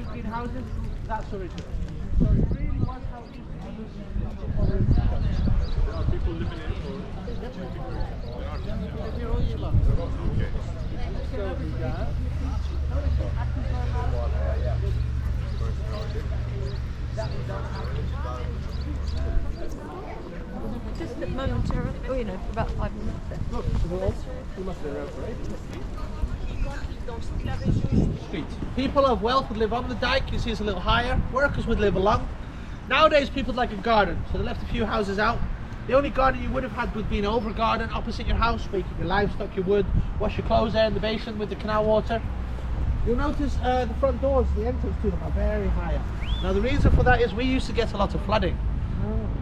between houses, that's original. So it really was how it used to be. There are people living in it or there are Live here all year long. okay. So we got Just momentarily, oh, you know, for about 5 minutes there. look, we must be around for ages. Street. People of wealth would live on the dike, you see it's a little higher. Workers would live along. Nowadays people like a garden, so they left a few houses out. The only garden you would have had would be an over garden opposite your house where you keep your livestock, your wood, wash your clothes there in the basin with the canal water. You'll notice the front doors, the entrance to them are very high. Now the reason for that is we used to get a lot of flooding.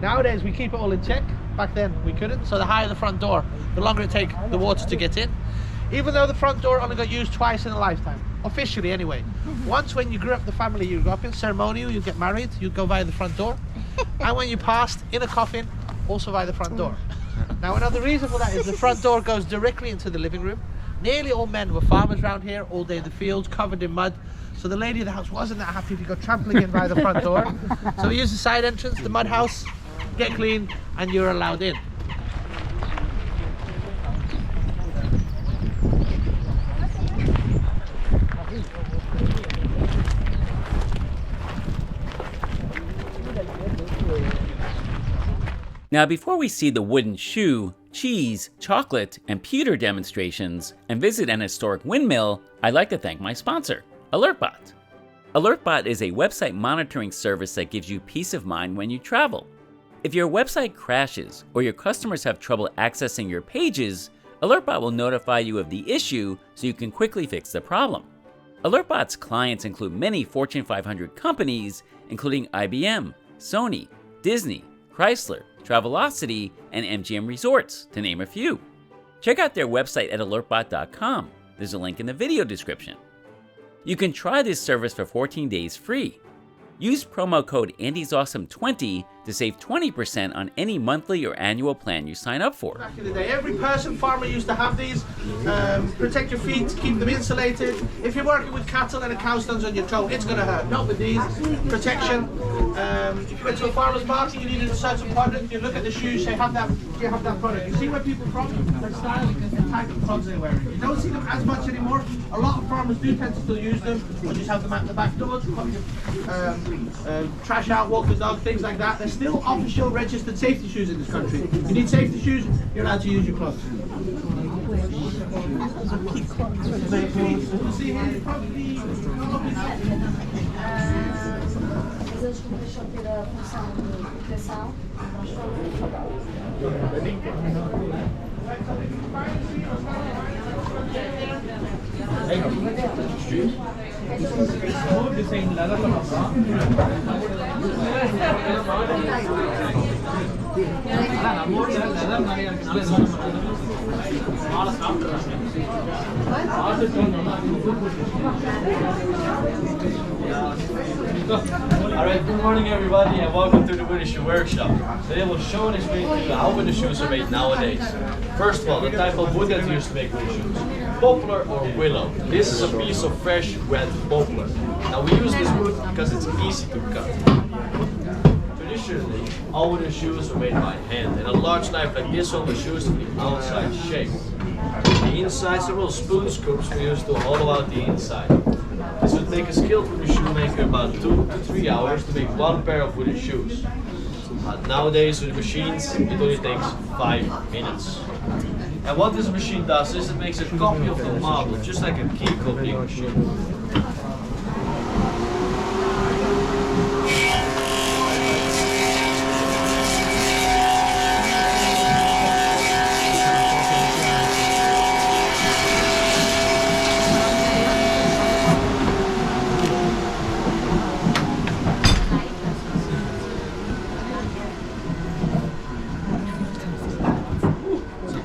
Nowadays we keep it all in check. Back then we couldn't, so the higher the front door, the longer it takes the water to get in. Even though the front door only got used twice in a lifetime, officially anyway. Once when you grew up the family you grew up in, ceremonial, you'd get married, you'd go via the front door. And when you passed, in a coffin, also via the front door. Now another reason for that is the front door goes directly into the living room. Nearly all men were farmers around here, all day in the fields, covered in mud. So the lady of the house wasn't that happy if you go trampling in by the front door. So we used the side entrance, the mud house, get clean, and you're allowed in. Now, before we see the wooden shoe, cheese, chocolate, and pewter demonstrations and visit an historic windmill, I'd like to thank my sponsor, AlertBot. AlertBot is a website monitoring service that gives you peace of mind when you travel. If your website crashes or your customers have trouble accessing your pages, AlertBot will notify you of the issue so you can quickly fix the problem. AlertBot's clients include many Fortune 500 companies, including IBM, Sony, Disney, Chrysler, Travelocity, and MGM Resorts, to name a few. Check out their website at alertbot.com. There's a link in the video description. You can try this service for 14 days free. Use promo code AndysAwesome20 to save 20% on any monthly or annual plan you sign up for. Back in the day, every person, farmer used to have these. Protect your feet, keep them insulated. If you're working with cattle and a cow stands on your toe, it's going to hurt. Not with these. Protection. If you went to a farmer's market, you needed a certain product, you look at the shoes, say, do you have that product? You see where people from, their style, and type of clogs they're wearing. You don't see them as much anymore. A lot of farmers do tend to still use them, or just have them at the back doors, trash out, walk the dog, things like that. They're still official registered safety shoes in this country. If you need safety shoes, you're allowed to use your clogs. You see here, probably Mas eu deixou ter a função de pressão. Alright, good morning everybody and welcome to the Wooden Shoe Workshop. Today we'll show and explain to you how wooden shoes are made nowadays. First of all, the type of wood that's used to make wooden shoes. Poplar or willow. This is a piece of fresh, wet poplar. Now we use this wood because it's easy to cut. Traditionally, all wooden shoes were made by hand, and a large knife like this one was used for the outside shape. The inside, several spoon scoops were used to hollow out the inside. This would take a skilled wooden shoemaker about 2 to 3 hours to make one pair of wooden shoes. Nowadays with machines, it only takes 5 minutes. And what this machine does is it makes a copy of the model, just like a key copying machine.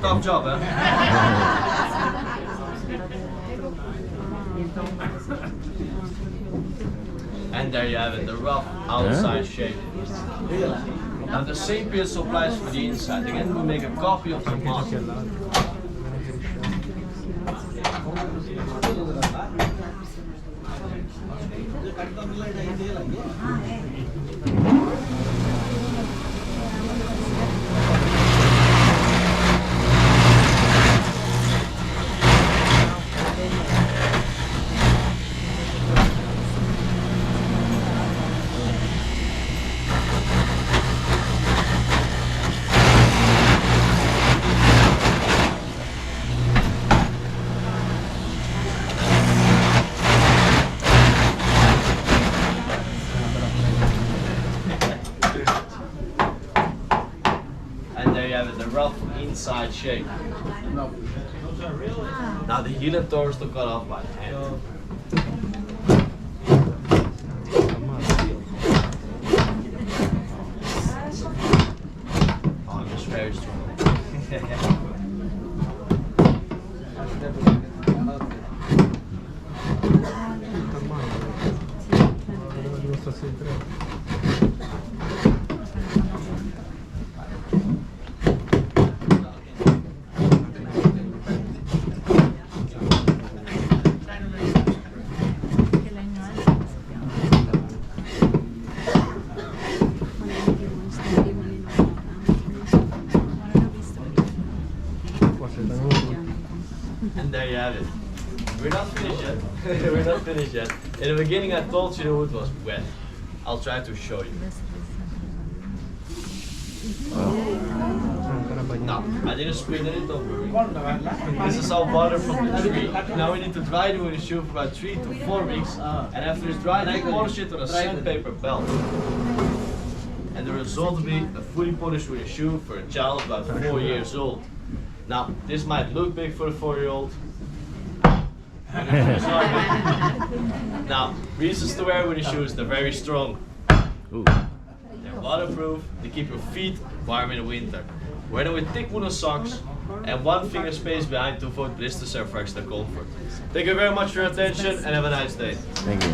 Tough job, eh? And there you have it, the rough outside shape. Now the same principle applies for the inside. Again, we make a copy of the model. And there you have it, the rough inside shape. Now the heel and toe are still cut off by hand. Oh, I'm just very strong. And there you have it. We're not finished yet. We're not finished yet. In the beginning I told you the wood was wet. I'll try to show you. No, I didn't screen it, don't worry. This is all water from the tree. Now we need to dry it in the shoe for about 3 to 4 weeks. And after it's dried, we polish it on a sandpaper belt. And the result will be a fully polished wooden shoe for a child about 4 years old. Now, this might look big for a 4-year-old. Now, reasons to wear wooden shoes, they're very strong. Ooh. They're waterproof, they keep your feet warm in the winter. Wear them with thick woolen socks and 1 finger space behind to avoid blisters and for extra comfort. Thank you very much for your attention and have a nice day. Thank you.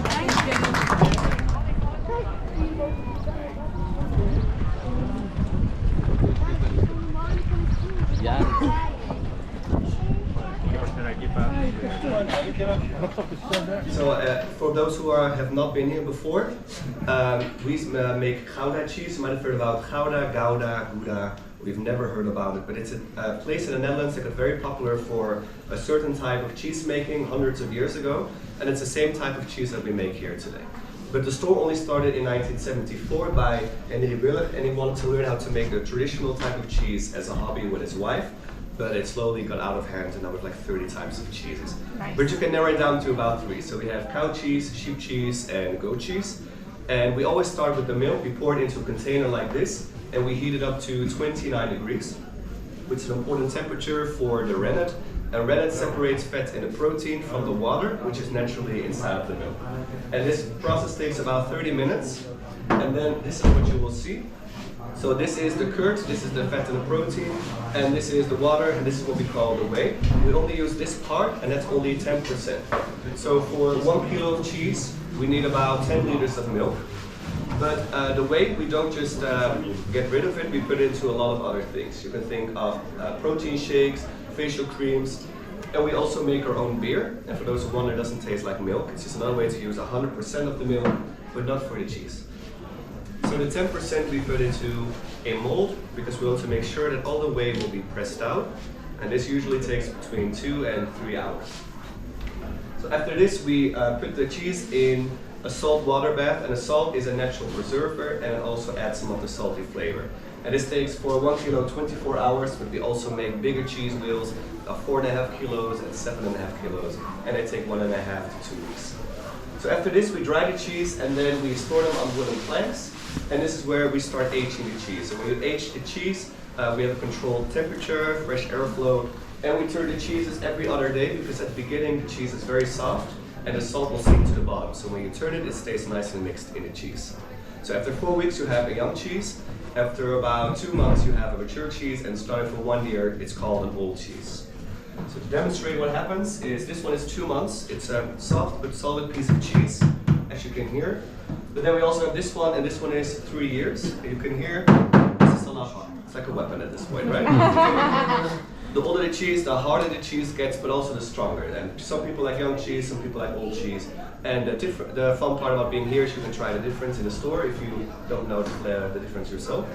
So for those who have not been here before, we make Gouda cheese. You might have heard about Gouda, Gouda, Gouda. We've never heard about it, but it's a place in the Netherlands that got very popular for a certain type of cheese making hundreds of years ago, and it's the same type of cheese that we make here today. But the store only started in 1974 by Henry Willig, and he wanted to learn how to make a traditional type of cheese as a hobby with his wife. But it slowly got out of hand, and now we have like 30 types of cheeses. Nice. But you can narrow it down to about 3. So we have cow cheese, sheep cheese, and goat cheese. And we always start with the milk. We pour it into a container like this, and we heat it up to 29 degrees, which is an important temperature for the rennet. And rennet separates fat and the protein from the water, which is naturally inside of the milk. And this process takes about 30 minutes. And then this is what you will see. So this is the curd, this is the fat and the protein, and this is the water, and this is what we call the whey. We only use this part, and that's only 10%. So for 1 kilo of cheese, we need about 10 liters of milk. But the whey, we don't just get rid of it, we put it into a lot of other things. You can think of protein shakes, facial creams, and we also make our own beer. And for those who wonder, it doesn't taste like milk. It's just another way to use 100% of the milk, but not for the cheese. So the 10% we put into a mold because we want to make sure that all the whey will be pressed out, and this usually takes between 2 and 3 hours. So after this we put the cheese in a salt water bath, and the salt is a natural preserver and it also adds some of the salty flavor. And this takes for 1 kilo 24 hours, but we also make bigger cheese wheels of 4.5 kilos and 7.5 kilos, and they take 1.5 to 2 weeks. So after this we dry the cheese and then we store them on wooden planks. And this is where we start aging the cheese. So when you age the cheese, we have a controlled temperature, fresh airflow, and we turn the cheeses every other day because at the beginning the cheese is very soft and the salt will sink to the bottom. So when you turn it, it stays nicely mixed in the cheese. So after 4 weeks you have a young cheese. After about 2 months you have a mature cheese, and starting for 1 year it's called an old cheese. So to demonstrate what happens is this one is 2 months. It's a soft but solid piece of cheese, as you can hear. But then we also have this one, and this one is 3 years. And you can hear, this is a lava. It's like a weapon at this point, right? The older the cheese, the harder the cheese gets, but also the stronger. And some people like young cheese, some people like old cheese. And the fun part about being here is you can try the difference in the store if you don't know the difference yourself.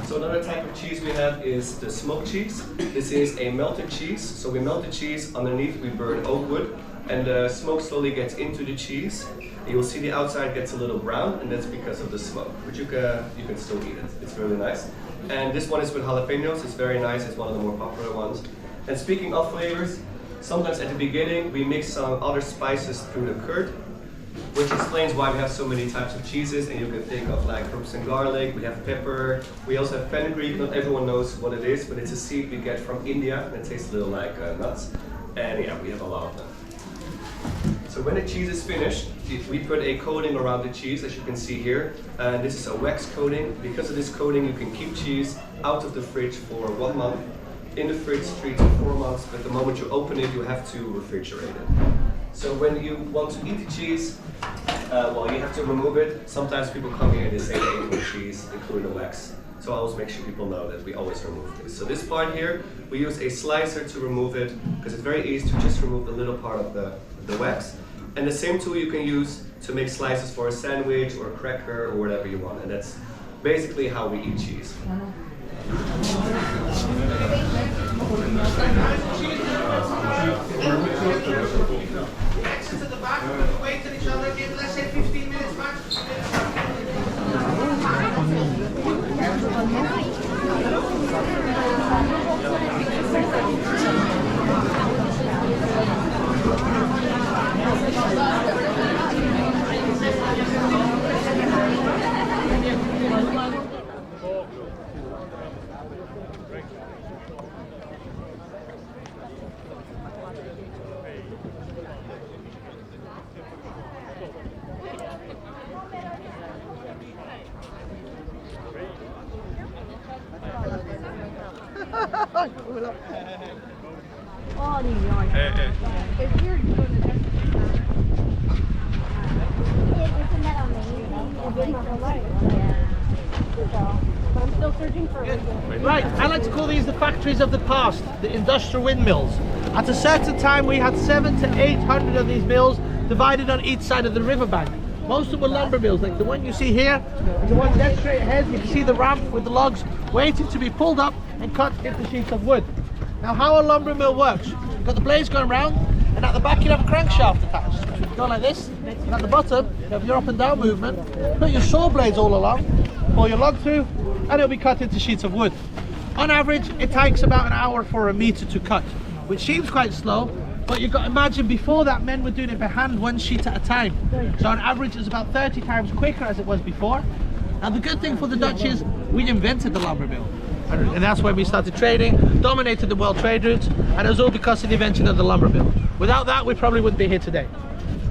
So another type of cheese we have is the smoked cheese. This is a melted cheese. So we melt the cheese, underneath we burn oak wood, and the smoke slowly gets into the cheese. You will see the outside gets a little brown, and that's because of the smoke. But you can still eat it. It's really nice. And this one is with jalapenos. It's very nice. It's one of the more popular ones. And speaking of flavors, sometimes at the beginning we mix some other spices through the curd, which explains why we have so many types of cheeses. And you can think of like herbs and garlic. We have pepper. We also have fenugreek. Not everyone knows what it is, but it's a seed we get from India, and it tastes a little like nuts. And yeah, we have a lot of them. So when the cheese is finished, we put a coating around the cheese, as you can see here. And this is a wax coating. Because of this coating, you can keep cheese out of the fridge for 1 month, in the fridge 3 to 4 months, but the moment you open it, you have to refrigerate it. So when you want to eat the cheese, well, you have to remove it. Sometimes people come here and they say they ate the cheese, including the wax. So I always make sure people know that we always remove this. So this part here, we use a slicer to remove it, because it's very easy to just remove the little part of the wax. And the same tool you can use to make slices for a sandwich or a cracker or whatever you want. And that's basically how we eat cheese. Exit at the back, we'll wait on each other, give let's say 15 minutes max. Right, I like to call these the factories of the past, the industrial windmills. At a certain time we had 700 to 800 of these mills divided on each side of the riverbank. Most of them were lumber mills, like the one you see here, and the one dead straight ahead. You can see the ramp with the logs waiting to be pulled up and cut into sheets of wood. Now how a lumber mill works, you've got the blades going round, and at the back you have a crankshaft attached. So you go like this, and at the bottom you have your up and down movement. Put your saw blades all along, pull your log through, and it'll be cut into sheets of wood. On average, it takes about an hour for a meter to cut, which seems quite slow, but you've got to imagine before that men were doing it by hand, 1 sheet at a time. So on average it's about 30 times quicker as it was before. And the good thing for the Dutch is we invented the lumber mill. And that's when we started trading, dominated the world trade routes, and it was all because of the invention of the lumber mill. Without that, we probably wouldn't be here today.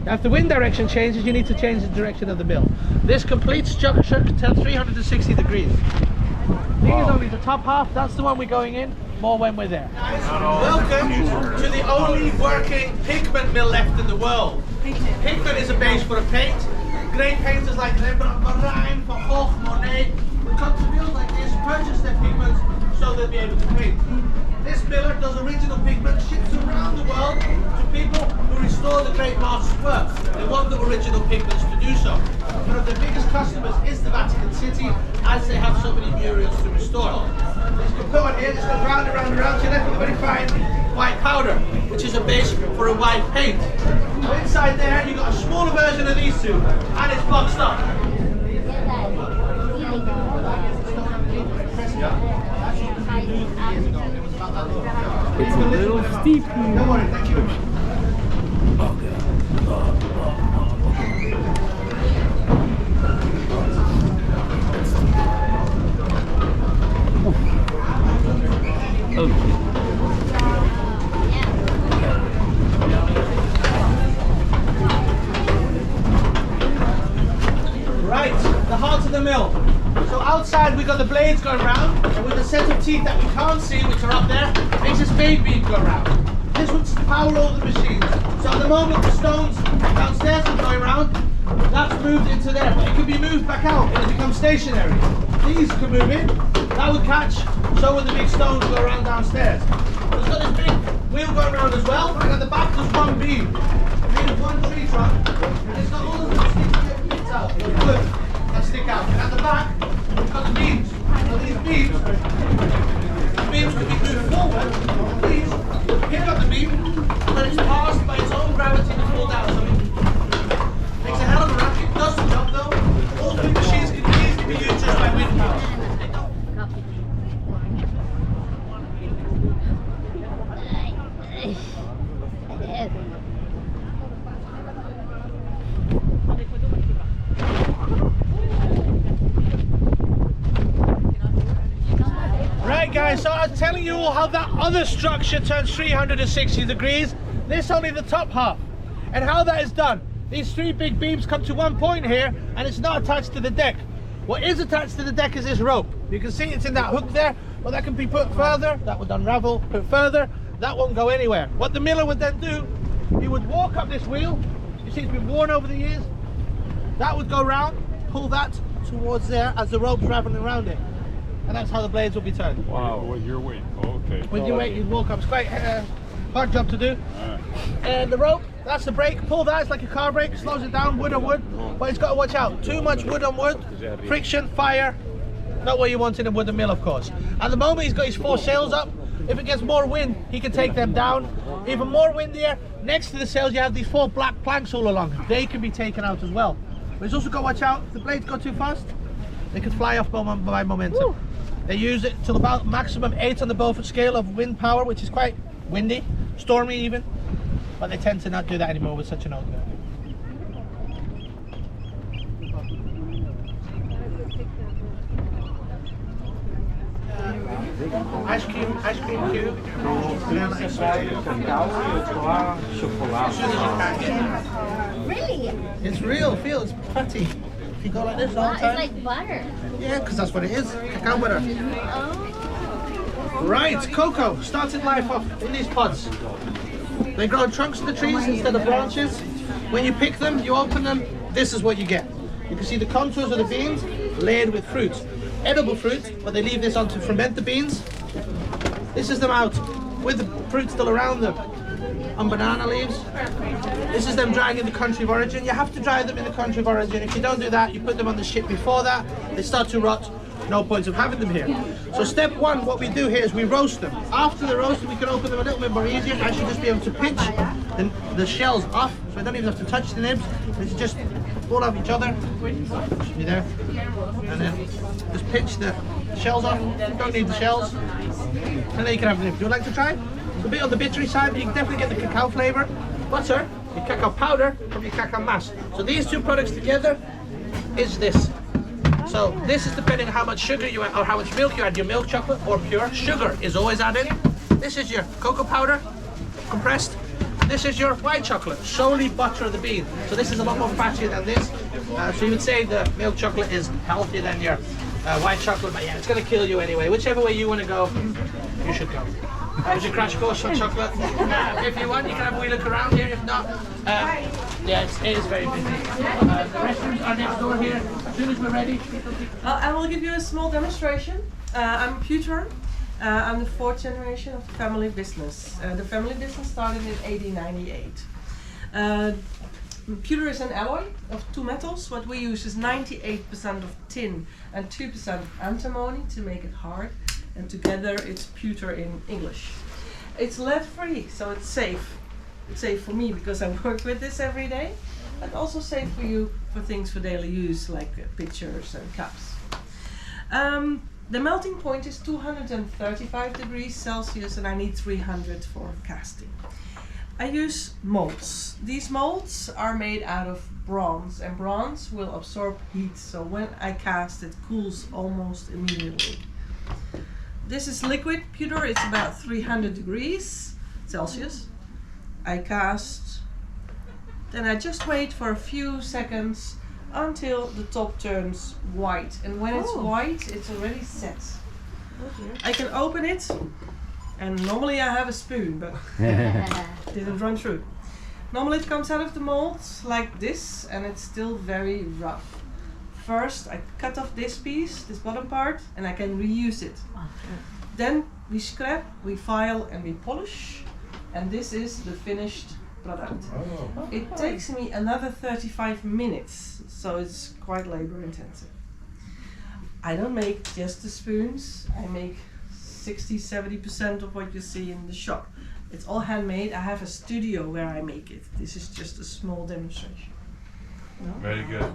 Now, if the wind direction changes, you need to change the direction of the mill. This complete structure can turn 360 degrees. Thing is only the top half, that's the one we're going in, more when we're there. Welcome to the only working pigment mill left in the world. Pigment is a base for a paint. Great painters like Rembrandt, Van Rijn, Van Gogh, Monet would come to mills like this, purchase their pigments so they'll be able to paint. This miller does original pigment, ships around the world to people who restore the great master's work. They want the original pigments to do so. One of their biggest customers is the Vatican City, as they have so many murals to restore. As you can put on here, this goes round and round and round, so you're left with a very fine white powder, which is a base for a white paint. Now inside there, you've got a smaller version of these two, and it's boxed up. It's a little steep. Don't worry, thank you. Right, the heart of the mill. So outside we got the blades going round, and with a set of teeth that we can't see, which are up there, makes a spade beam go round. This would power all the machines. So at the moment the stones downstairs are going round, that's moved into there, but it can be moved back out and it becomes stationary. These can move in, That would catch, so would the big stones go around downstairs. It's got this big wheel going around as well, and at the back there's one beam. Made of one tree trunk, and it's got all the little sticky bits out, the wood that stick out. And at the back, we've got the beams. So these beams could be moved forward, and these pick up the beam, but it's passed by its own gravity to fall down. So it makes a hell of a racket. It does the job though. All three machines can easily be used just by wind power. Right guys, so I was telling you all how that other structure turns 360 degrees. This only the top half. And how that is done. These three big beams come to one point here and it's not attached to the deck. What is attached to the deck is this rope. You can see it's in that hook there. Well, that can be put further, that would unravel, put further, that won't go anywhere. What the miller would then do, he would walk up this wheel. You see it's been worn over the years. That would go round, pull that towards there as the rope's raveling around it. And that's how the blades will be turned. Wow, with your weight. Oh, okay. With your weight, you'd walk up. It's quite hard job to do. And the rope, that's the brake. Pull that, it's like a car brake, slows it down, wood on wood. But it's got to watch out. Too much wood on wood, friction, fire. Not what you want in a wooden mill, of course. At the moment, he's got his 4 sails up. If it gets more wind, he can take them down. Even more wind here. Next to the sails, you have these 4 black planks all along. They can be taken out as well. But he's also got to watch out. If the blades go too fast, they could fly off by momentum. Woo. They use it till about maximum 8 on the Beaufort scale of wind power, which is quite windy, stormy even. But they tend to not do that anymore with such an old mill. Ice cream cube. Really? It's real, feel it's putty. If you go like this all the It's time. like butter. Yeah, because that's what it is, cacao butter. Oh. Right, cocoa started life off in these pods. They grow on trunks of the trees instead of branches. When you pick them, you open them, this is what you get. You can see the contours of the beans layered with fruit. Edible fruit, but they leave this on to ferment the beans. This is them out with the fruit still around them on banana leaves. This is them drying in the country of origin. You have to dry them in the country of origin. If you don't do that, you put them on the ship before that, they start to rot. No point of having them here. So step one, what we do here is we roast them. After the roast, we can open them a little bit more easier. I should just be able to pinch the shells off, so I don't even have to touch the nibs. They should just fall off each other. Should be there. And then just pinch the shells off. You don't need the shells. And then you can have the nibs. Would you like to try? It's a bit on the bittery side, but you can definitely get the cacao flavour. Butter, your cacao powder, from your cacao mass. So these two products together is this. So this is depending on how much sugar you add or how much milk you add, your milk chocolate or pure. Sugar is always added. This is your cocoa powder, compressed. This is your white chocolate, solely butter of the bean. So this is a lot more fattier than this. So you would say the milk chocolate is healthier than your white chocolate, but yeah, it's going to kill you anyway. Whichever way you want to go, you should go. That was your crash course on chocolate. If you want, you can have a wee look around here. If not, yes, it is very busy. The restrooms are next door here. As soon as we're ready. I will give you a small demonstration. I'm Pewter. I'm the 4th generation of the family business. The family business started in 1898. Pewter is an alloy of 2 metals. What we use is 98% of tin and 2% antimony to make it hard. And together it's pewter in English. It's lead-free, so it's safe. It's safe for me because I work with this every day, but also safe for you for things for daily use like pitchers and cups. The melting point is 235 degrees Celsius and I need 300 for casting. I use molds. These molds are made out of bronze and bronze will absorb heat, so when I cast it cools almost immediately. This is liquid pewter, it's about 300 degrees Celsius. I cast, then I just wait for a few seconds until the top turns white. And when it's white, it's already set. I can open it, and normally I have a spoon, but didn't run through. Normally it comes out of the mold like this, and it's still very rough. First, I cut off this piece, this bottom part, and I can reuse it. Then we scrap, we file, and we polish, and this is the finished product. It takes me another 35 minutes, so it's quite labor intensive. I don't make just the spoons, I make 60-70% of what you see in the shop. It's all handmade. I have a studio where I make it. This is just a small demonstration. Very good.